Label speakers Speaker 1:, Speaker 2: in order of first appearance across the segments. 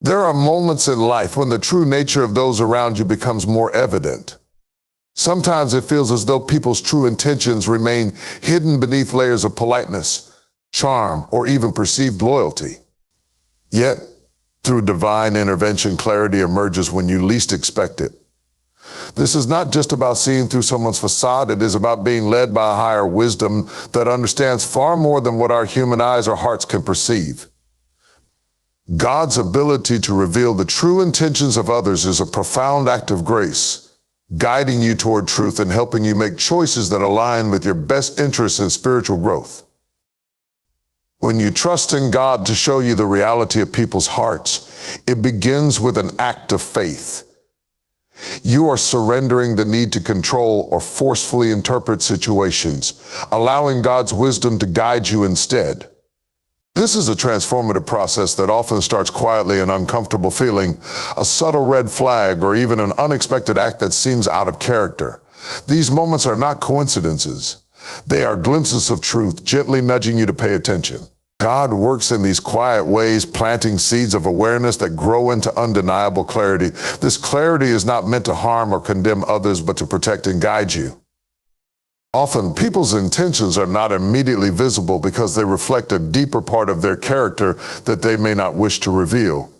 Speaker 1: There are moments in life when the true nature of those around you becomes more evident. Sometimes it feels as though people's true intentions remain hidden beneath layers of politeness, charm, or even perceived loyalty. Yet, through divine intervention, clarity emerges when you least expect it. This is not just about seeing through someone's facade, it is about being led by a higher wisdom that understands far more than what our human eyes or hearts can perceive. God's ability to reveal the true intentions of others is a profound act of grace, guiding you toward truth and helping you make choices that align with your best interests and spiritual growth. When you trust in God to show you the reality of people's hearts, it begins with an act of faith. You are surrendering the need to control or forcefully interpret situations, allowing God's wisdom to guide you instead. This is a transformative process that often starts quietly and uncomfortable, feeling a subtle red flag or even an unexpected act that seems out of character. These moments are not coincidences. They are glimpses of truth, gently nudging you to pay attention. God works in these quiet ways, planting seeds of awareness that grow into undeniable clarity. This clarity is not meant to harm or condemn others, but to protect and guide you. Often, people's intentions are not immediately visible because they reflect a deeper part of their character that they may not wish to reveal.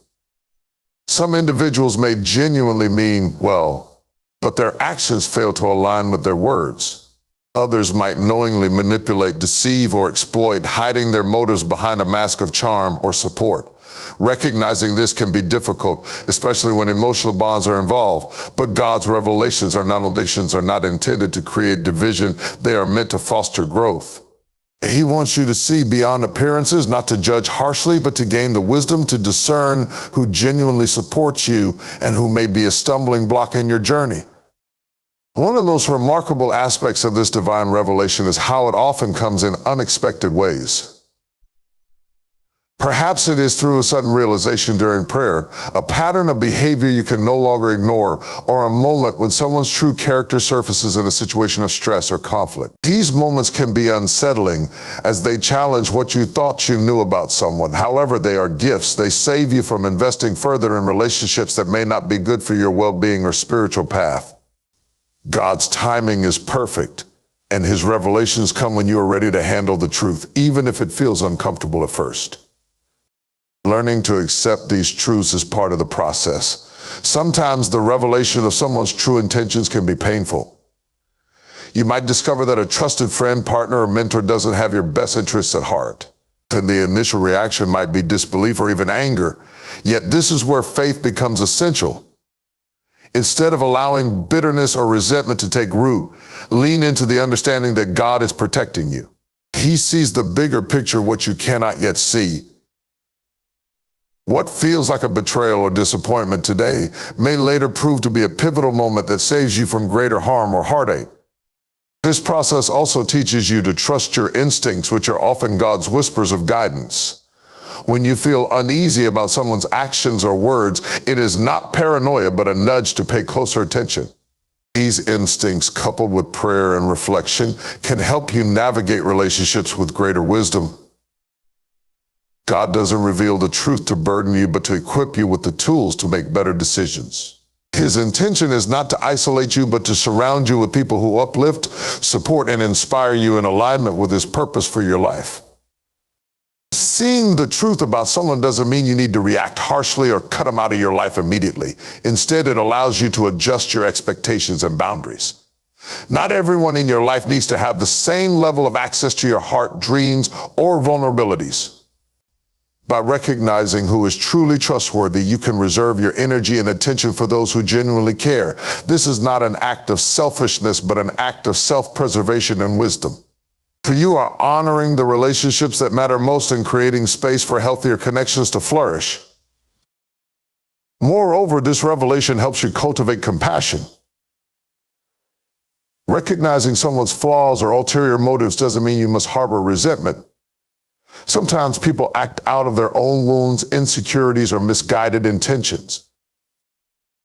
Speaker 1: Some individuals may genuinely mean well, but their actions fail to align with their words. Others might knowingly manipulate, deceive, or exploit, hiding their motives behind a mask of charm or support. Recognizing this can be difficult, especially when emotional bonds are involved. But God's revelations are not intended to create division. They are meant to foster growth. He wants you to see beyond appearances, not to judge harshly, but to gain the wisdom to discern who genuinely supports you and who may be a stumbling block in your journey. One of the most remarkable aspects of this divine revelation is how it often comes in unexpected ways. Perhaps it is through a sudden realization during prayer, a pattern of behavior you can no longer ignore, or a moment when someone's true character surfaces in a situation of stress or conflict. These moments can be unsettling as they challenge what you thought you knew about someone. However, they are gifts. They save you from investing further in relationships that may not be good for your well-being or spiritual path. God's timing is perfect, and his revelations come when you are ready to handle the truth, even if it feels uncomfortable at first. Learning to accept these truths is part of the process. Sometimes the revelation of someone's true intentions can be painful. You might discover that a trusted friend, partner, or mentor doesn't have your best interests at heart. Then the initial reaction might be disbelief or even anger. Yet this is where faith becomes essential. Instead of allowing bitterness or resentment to take root, lean into the understanding that God is protecting you. He sees the bigger picture, what you cannot yet see. What feels like a betrayal or disappointment today may later prove to be a pivotal moment that saves you from greater harm or heartache. This process also teaches you to trust your instincts, which are often God's whispers of guidance. When you feel uneasy about someone's actions or words, it is not paranoia, but a nudge to pay closer attention. These instincts, coupled with prayer and reflection, can help you navigate relationships with greater wisdom. God doesn't reveal the truth to burden you, but to equip you with the tools to make better decisions. His intention is not to isolate you, but to surround you with people who uplift, support, and inspire you in alignment with his purpose for your life. Seeing the truth about someone doesn't mean you need to react harshly or cut them out of your life immediately. Instead, it allows you to adjust your expectations and boundaries. Not everyone in your life needs to have the same level of access to your heart, dreams, or vulnerabilities. By recognizing who is truly trustworthy, you can reserve your energy and attention for those who genuinely care. This is not an act of selfishness, but an act of self-preservation and wisdom. For you are honoring the relationships that matter most and creating space for healthier connections to flourish. Moreover, this revelation helps you cultivate compassion. Recognizing someone's flaws or ulterior motives doesn't mean you must harbor resentment. Sometimes people act out of their own wounds, insecurities, or misguided intentions.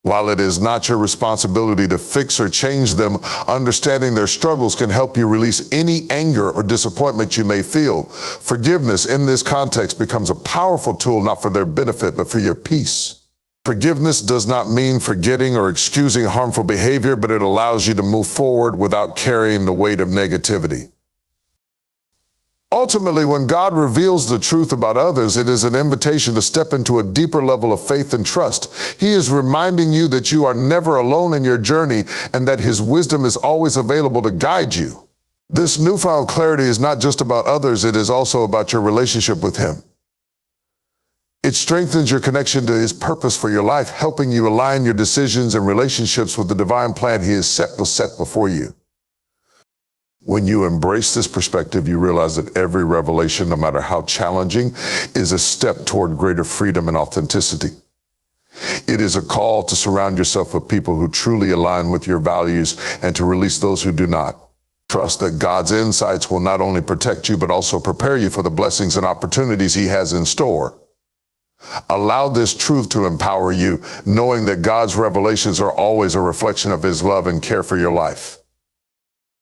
Speaker 1: While it is not your responsibility to fix or change them, understanding their struggles can help you release any anger or disappointment you may feel. Forgiveness in this context becomes a powerful tool not for their benefit, but for your peace. Forgiveness does not mean forgetting or excusing harmful behavior, but it allows you to move forward without carrying the weight of negativity. Ultimately, when God reveals the truth about others, it is an invitation to step into a deeper level of faith and trust. He is reminding you that you are never alone in your journey and that His wisdom is always available to guide you. This newfound clarity is not just about others, it is also about your relationship with Him. It strengthens your connection to His purpose for your life, helping you align your decisions and relationships with the divine plan He has set before you. When you embrace this perspective, you realize that every revelation, no matter how challenging, is a step toward greater freedom and authenticity. It is a call to surround yourself with people who truly align with your values and to release those who do not. Trust that God's insights will not only protect you, but also prepare you for the blessings and opportunities He has in store. Allow this truth to empower you, knowing that God's revelations are always a reflection of His love and care for your life.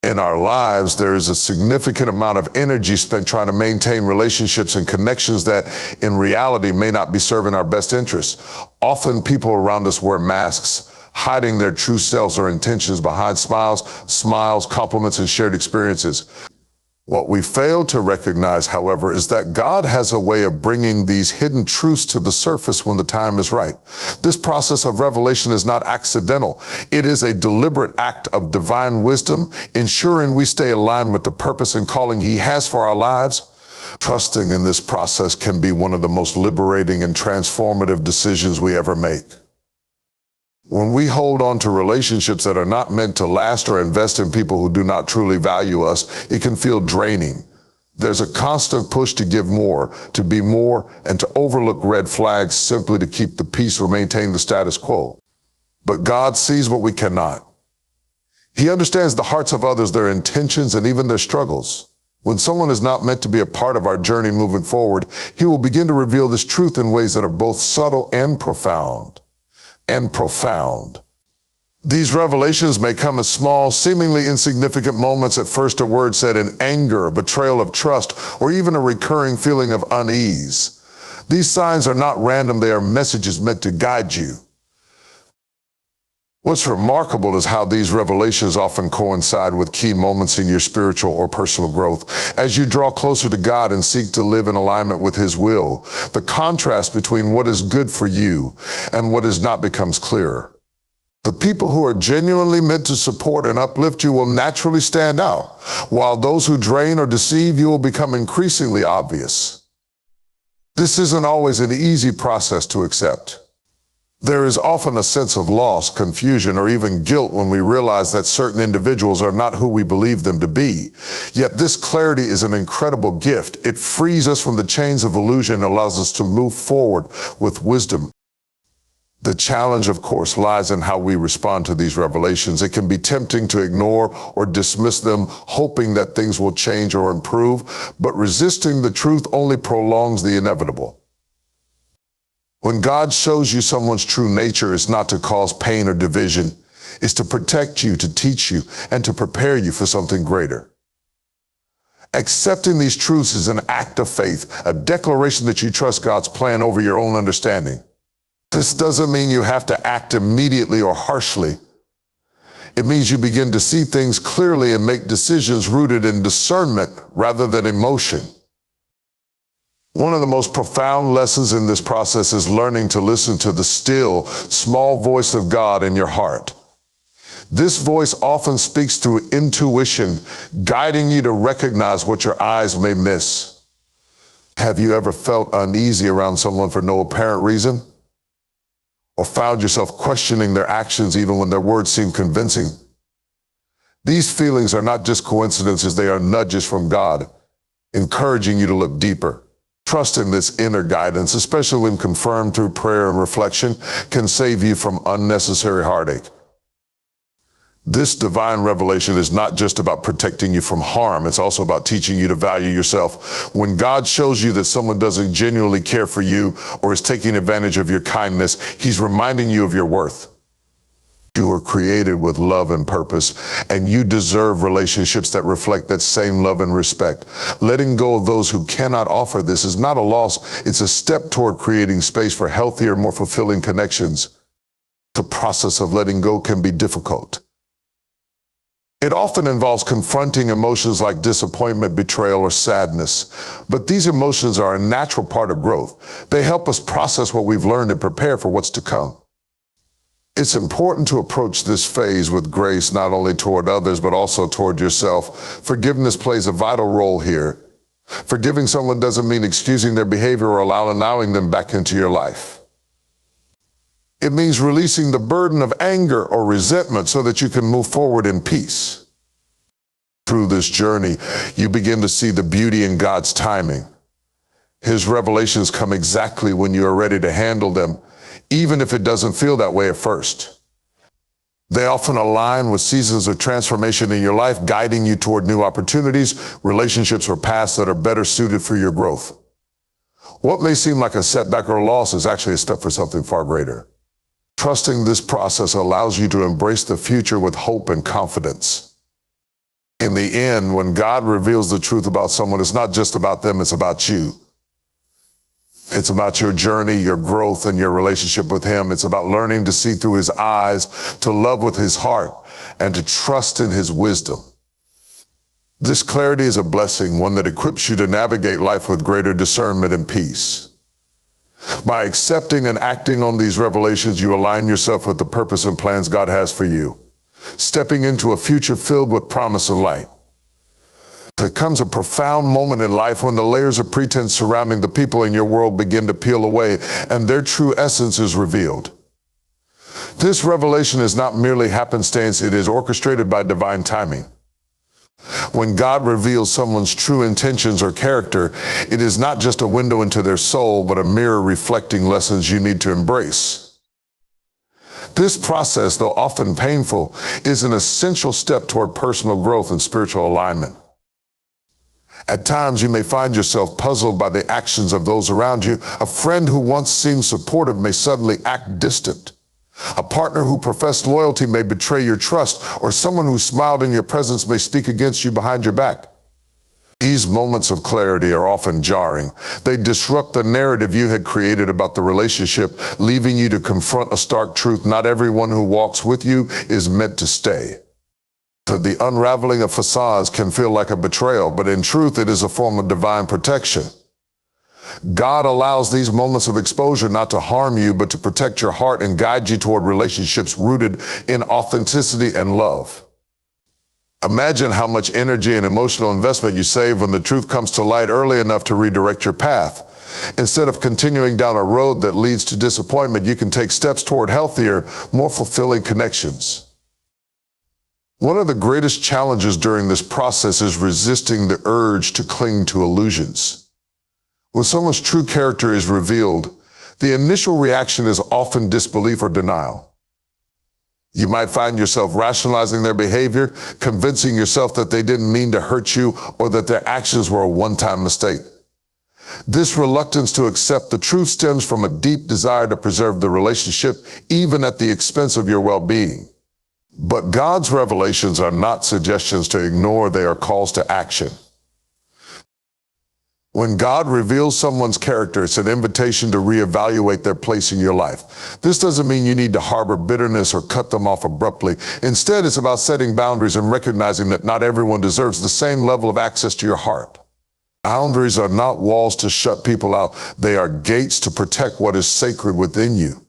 Speaker 1: In our lives, there is a significant amount of energy spent trying to maintain relationships and connections that in reality may not be serving our best interests. Often people around us wear masks, hiding their true selves or intentions behind smiles, compliments, and shared experiences. What we fail to recognize, however, is that God has a way of bringing these hidden truths to the surface when the time is right. This process of revelation is not accidental. It is a deliberate act of divine wisdom, ensuring we stay aligned with the purpose and calling He has for our lives. Trusting in this process can be one of the most liberating and transformative decisions we ever make. When we hold on to relationships that are not meant to last or invest in people who do not truly value us, it can feel draining. There's a constant push to give more, to be more, and to overlook red flags simply to keep the peace or maintain the status quo. But God sees what we cannot. He understands the hearts of others, their intentions, and even their struggles. When someone is not meant to be a part of our journey moving forward, He will begin to reveal this truth in ways that are both subtle and profound. These revelations may come as small, seemingly insignificant moments at first, a word said in anger, a betrayal of trust, or even a recurring feeling of unease. These signs are not random, they are messages meant to guide you. What's remarkable is how these revelations often coincide with key moments in your spiritual or personal growth. As you draw closer to God and seek to live in alignment with His will, the contrast between what is good for you and what is not becomes clearer. The people who are genuinely meant to support and uplift you will naturally stand out, while those who drain or deceive you will become increasingly obvious. This isn't always an easy process to accept. There is often a sense of loss, confusion, or even guilt when we realize that certain individuals are not who we believe them to be. Yet this clarity is an incredible gift. It frees us from the chains of illusion and allows us to move forward with wisdom. The challenge, of course, lies in how we respond to these revelations. It can be tempting to ignore or dismiss them, hoping that things will change or improve, but resisting the truth only prolongs the inevitable. When God shows you someone's true nature, it's not to cause pain or division. It's to protect you, to teach you, and to prepare you for something greater. Accepting these truths is an act of faith, a declaration that you trust God's plan over your own understanding. This doesn't mean you have to act immediately or harshly. It means you begin to see things clearly and make decisions rooted in discernment rather than emotion. One of the most profound lessons in this process is learning to listen to the still, small voice of God in your heart. This voice often speaks through intuition, guiding you to recognize what your eyes may miss. Have you ever felt uneasy around someone for no apparent reason? Or found yourself questioning their actions even when their words seem convincing? These feelings are not just coincidences, they are nudges from God, encouraging you to look deeper. Trusting this inner guidance, especially when confirmed through prayer and reflection, can save you from unnecessary heartache. This divine revelation is not just about protecting you from harm, it's also about teaching you to value yourself. When God shows you that someone doesn't genuinely care for you or is taking advantage of your kindness, He's reminding you of your worth. You were created with love and purpose, and you deserve relationships that reflect that same love and respect. Letting go of those who cannot offer this is not a loss. It's a step toward creating space for healthier, more fulfilling connections. The process of letting go can be difficult. It often involves confronting emotions like disappointment, betrayal, or sadness. But these emotions are a natural part of growth. They help us process what we've learned and prepare for what's to come. It's important to approach this phase with grace, not only toward others, but also toward yourself. Forgiveness plays a vital role here. Forgiving someone doesn't mean excusing their behavior or allowing them back into your life. It means releasing the burden of anger or resentment so that you can move forward in peace. Through this journey, you begin to see the beauty in God's timing. His revelations come exactly when you are ready to handle them, even if it doesn't feel that way at first. They often align with seasons of transformation in your life, guiding you toward new opportunities, relationships, or paths that are better suited for your growth. What may seem like a setback or a loss is actually a step for something far greater. Trusting this process allows you to embrace the future with hope and confidence. In the end, when God reveals the truth about someone, it's not just about them, it's about you. It's about your journey, your growth, and your relationship with Him. It's about learning to see through His eyes, to love with His heart, and to trust in His wisdom. This clarity is a blessing, one that equips you to navigate life with greater discernment and peace. By accepting and acting on these revelations, you align yourself with the purpose and plans God has for you, stepping into a future filled with promise and light. There comes a profound moment in life when the layers of pretense surrounding the people in your world begin to peel away and their true essence is revealed. This revelation is not merely happenstance, it is orchestrated by divine timing. When God reveals someone's true intentions or character, it is not just a window into their soul, but a mirror reflecting lessons you need to embrace. This process, though often painful, is an essential step toward personal growth and spiritual alignment. At times, you may find yourself puzzled by the actions of those around you. A friend who once seemed supportive may suddenly act distant. A partner who professed loyalty may betray your trust, or someone who smiled in your presence may speak against you behind your back. These moments of clarity are often jarring. They disrupt the narrative you had created about the relationship, leaving you to confront a stark truth. Not everyone who walks with you is meant to stay. The unraveling of facades can feel like a betrayal, but in truth, it is a form of divine protection. God allows these moments of exposure not to harm you, but to protect your heart and guide you toward relationships rooted in authenticity and love. Imagine how much energy and emotional investment you save when the truth comes to light early enough to redirect your path. Instead of continuing down a road that leads to disappointment, you can take steps toward healthier, more fulfilling connections. One of the greatest challenges during this process is resisting the urge to cling to illusions. When someone's true character is revealed, the initial reaction is often disbelief or denial. You might find yourself rationalizing their behavior, convincing yourself that they didn't mean to hurt you or that their actions were a one-time mistake. This reluctance to accept the truth stems from a deep desire to preserve the relationship, even at the expense of your well-being. But God's revelations are not suggestions to ignore, they are calls to action. When God reveals someone's character, it's an invitation to reevaluate their place in your life. This doesn't mean you need to harbor bitterness or cut them off abruptly. Instead, it's about setting boundaries and recognizing that not everyone deserves the same level of access to your heart. Boundaries are not walls to shut people out. They are gates to protect what is sacred within you.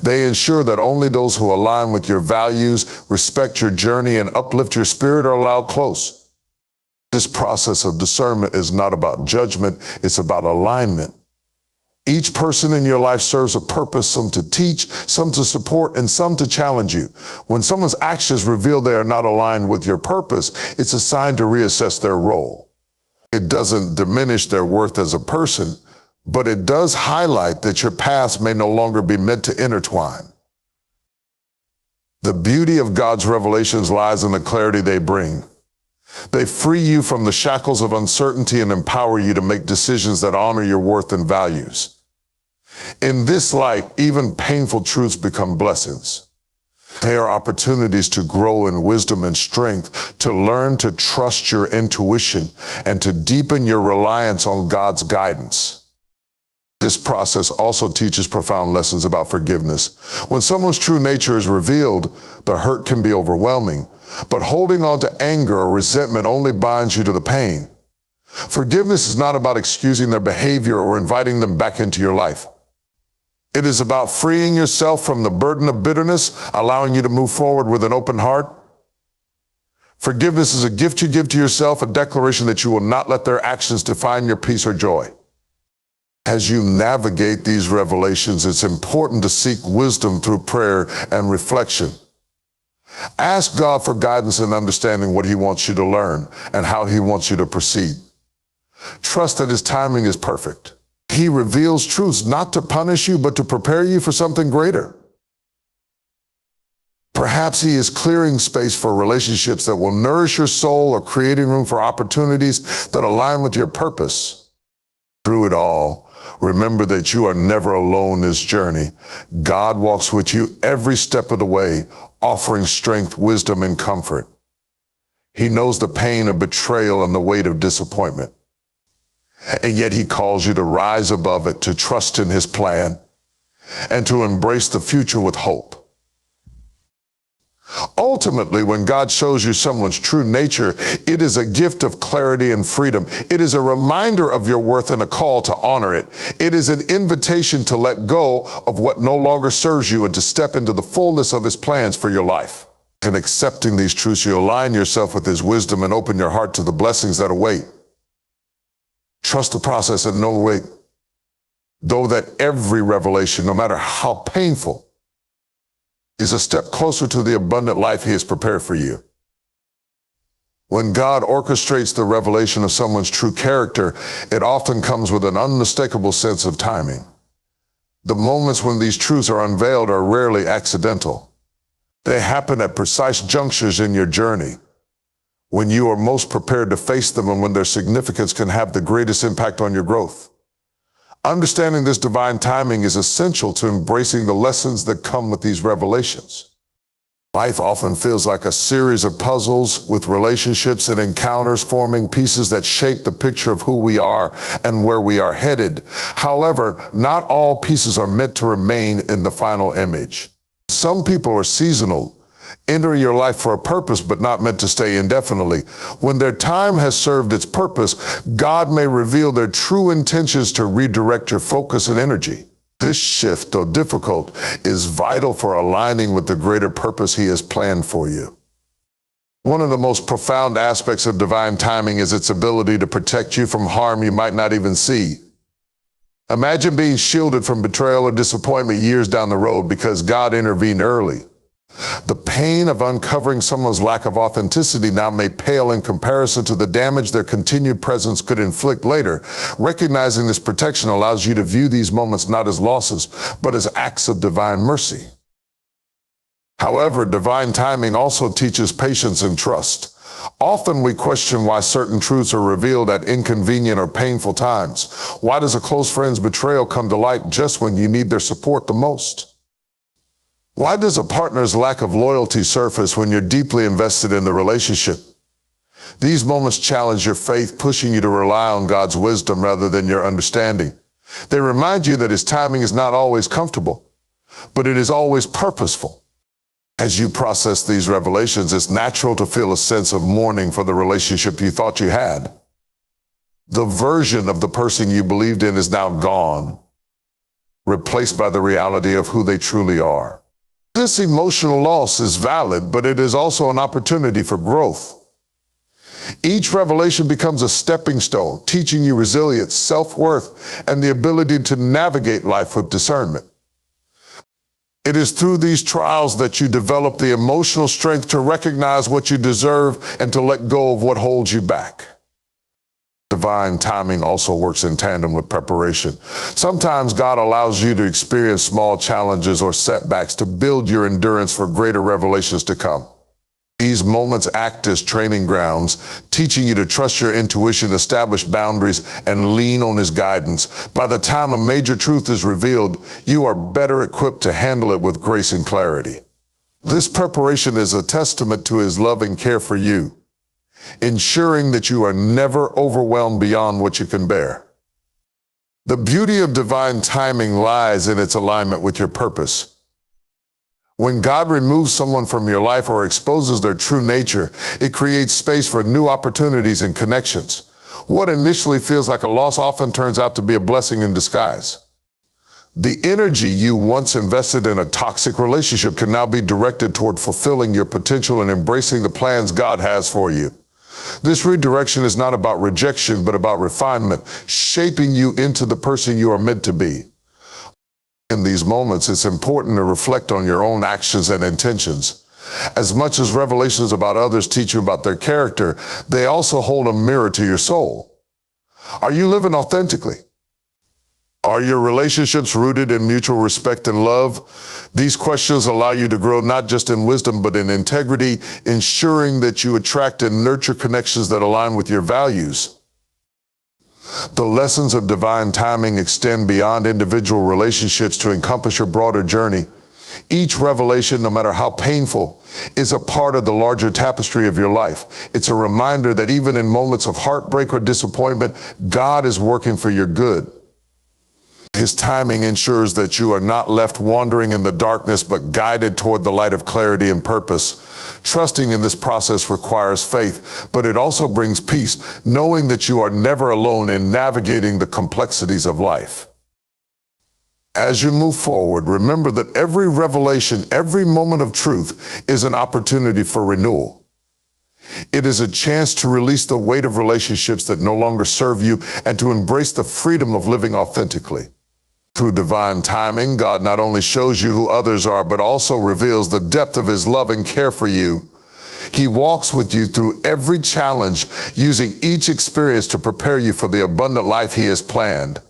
Speaker 1: They ensure that only those who align with your values, respect your journey, and uplift your spirit are allowed close. This process of discernment is not about judgment, it's about alignment. Each person in your life serves a purpose, some to teach, some to support, and some to challenge you. When someone's actions reveal they are not aligned with your purpose, it's a sign to reassess their role. It doesn't diminish their worth as a person, but it does highlight that your paths may no longer be meant to intertwine. The beauty of God's revelations lies in the clarity they bring. They free you from the shackles of uncertainty and empower you to make decisions that honor your worth and values. In this light, even painful truths become blessings. They are opportunities to grow in wisdom and strength, to learn to trust your intuition, and to deepen your reliance on God's guidance. This process also teaches profound lessons about forgiveness. When someone's true nature is revealed, the hurt can be overwhelming, but holding on to anger or resentment only binds you to the pain. Forgiveness is not about excusing their behavior or inviting them back into your life. It is about freeing yourself from the burden of bitterness, allowing you to move forward with an open heart. Forgiveness is a gift you give to yourself, a declaration that you will not let their actions define your peace or joy. As you navigate these revelations, it's important to seek wisdom through prayer and reflection. Ask God for guidance in understanding what He wants you to learn and how He wants you to proceed. Trust that His timing is perfect. He reveals truths not to punish you, but to prepare you for something greater. Perhaps He is clearing space for relationships that will nourish your soul or creating room for opportunities that align with your purpose. Through it all, remember that you are never alone in this journey. God walks with you every step of the way, offering strength, wisdom, and comfort. He knows the pain of betrayal and the weight of disappointment. And yet He calls you to rise above it, to trust in His plan, and to embrace the future with hope. Ultimately, when God shows you someone's true nature, it is a gift of clarity and freedom. It is a reminder of your worth and a call to honor it. It is an invitation to let go of what no longer serves you and to step into the fullness of His plans for your life. In accepting these truths, you align yourself with His wisdom and open your heart to the blessings that await. Trust the process and know that every revelation, no matter how painful, is a step closer to the abundant life He has prepared for you. When God orchestrates the revelation of someone's true character, it often comes with an unmistakable sense of timing. The moments when these truths are unveiled are rarely accidental. They happen at precise junctures in your journey, when you are most prepared to face them and when their significance can have the greatest impact on your growth. Understanding this divine timing is essential to embracing the lessons that come with these revelations. Life often feels like a series of puzzles with relationships and encounters forming pieces that shape the picture of who we are and where we are headed. However, not all pieces are meant to remain in the final image. Some people are seasonal, entering your life for a purpose, but not meant to stay indefinitely. When their time has served its purpose, God may reveal their true intentions to redirect your focus and energy. This shift, though difficult, is vital for aligning with the greater purpose He has planned for you. One of the most profound aspects of divine timing is its ability to protect you from harm you might not even see. Imagine being shielded from betrayal or disappointment years down the road because God intervened early. The pain of uncovering someone's lack of authenticity now may pale in comparison to the damage their continued presence could inflict later. Recognizing this protection allows you to view these moments not as losses, but as acts of divine mercy. However, divine timing also teaches patience and trust. Often we question why certain truths are revealed at inconvenient or painful times. Why does a close friend's betrayal come to light just when you need their support the most? Why does a partner's lack of loyalty surface when you're deeply invested in the relationship? These moments challenge your faith, pushing you to rely on God's wisdom rather than your understanding. They remind you that His timing is not always comfortable, but it is always purposeful. As you process these revelations, it's natural to feel a sense of mourning for the relationship you thought you had. The version of the person you believed in is now gone, replaced by the reality of who they truly are. This emotional loss is valid, but it is also an opportunity for growth. Each revelation becomes a stepping stone, teaching you resilience, self-worth, and the ability to navigate life with discernment. It is through these trials that you develop the emotional strength to recognize what you deserve and to let go of what holds you back. Divine timing also works in tandem with preparation. Sometimes God allows you to experience small challenges or setbacks to build your endurance for greater revelations to come. These moments act as training grounds, teaching you to trust your intuition, establish boundaries, and lean on His guidance. By the time a major truth is revealed, you are better equipped to handle it with grace and clarity. This preparation is a testament to his love and care for you, ensuring that you are never overwhelmed beyond what you can bear. The beauty of divine timing lies in its alignment with your purpose. When God removes someone from your life or exposes their true nature, it creates space for new opportunities and connections. What initially feels like a loss often turns out to be a blessing in disguise. The energy you once invested in a toxic relationship can now be directed toward fulfilling your potential and embracing the plans God has for you. This redirection is not about rejection, but about refinement, shaping you into the person you are meant to be. In these moments, it's important to reflect on your own actions and intentions. As much as revelations about others teach you about their character, they also hold a mirror to your soul. Are you living authentically? Are your relationships rooted in mutual respect and love? These questions allow you to grow not just in wisdom, but in integrity, ensuring that you attract and nurture connections that align with your values. The lessons of divine timing extend beyond individual relationships to encompass your broader journey. Each revelation, no matter how painful, is a part of the larger tapestry of your life. It's a reminder that even in moments of heartbreak or disappointment, God is working for your good. His timing ensures that you are not left wandering in the darkness, but guided toward the light of clarity and purpose. Trusting in this process requires faith, but it also brings peace, knowing that you are never alone in navigating the complexities of life. As you move forward, remember that every revelation, every moment of truth is an opportunity for renewal. It is a chance to release the weight of relationships that no longer serve you and to embrace the freedom of living authentically. Through divine timing, God not only shows you who others are, but also reveals the depth of his love and care for you. He walks with you through every challenge, using each experience to prepare you for the abundant life he has planned.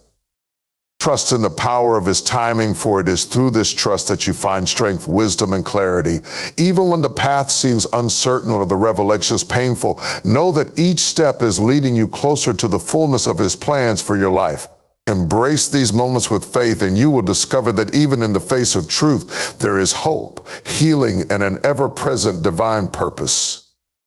Speaker 1: Trust in the power of his timing, for it is through this trust that you find strength, wisdom, and clarity. Even when the path seems uncertain or the revelations painful, know that each step is leading you closer to the fullness of his plans for your life. Embrace these moments with faith, and you will discover that even in the face of truth, there is hope, healing, and an ever-present divine purpose.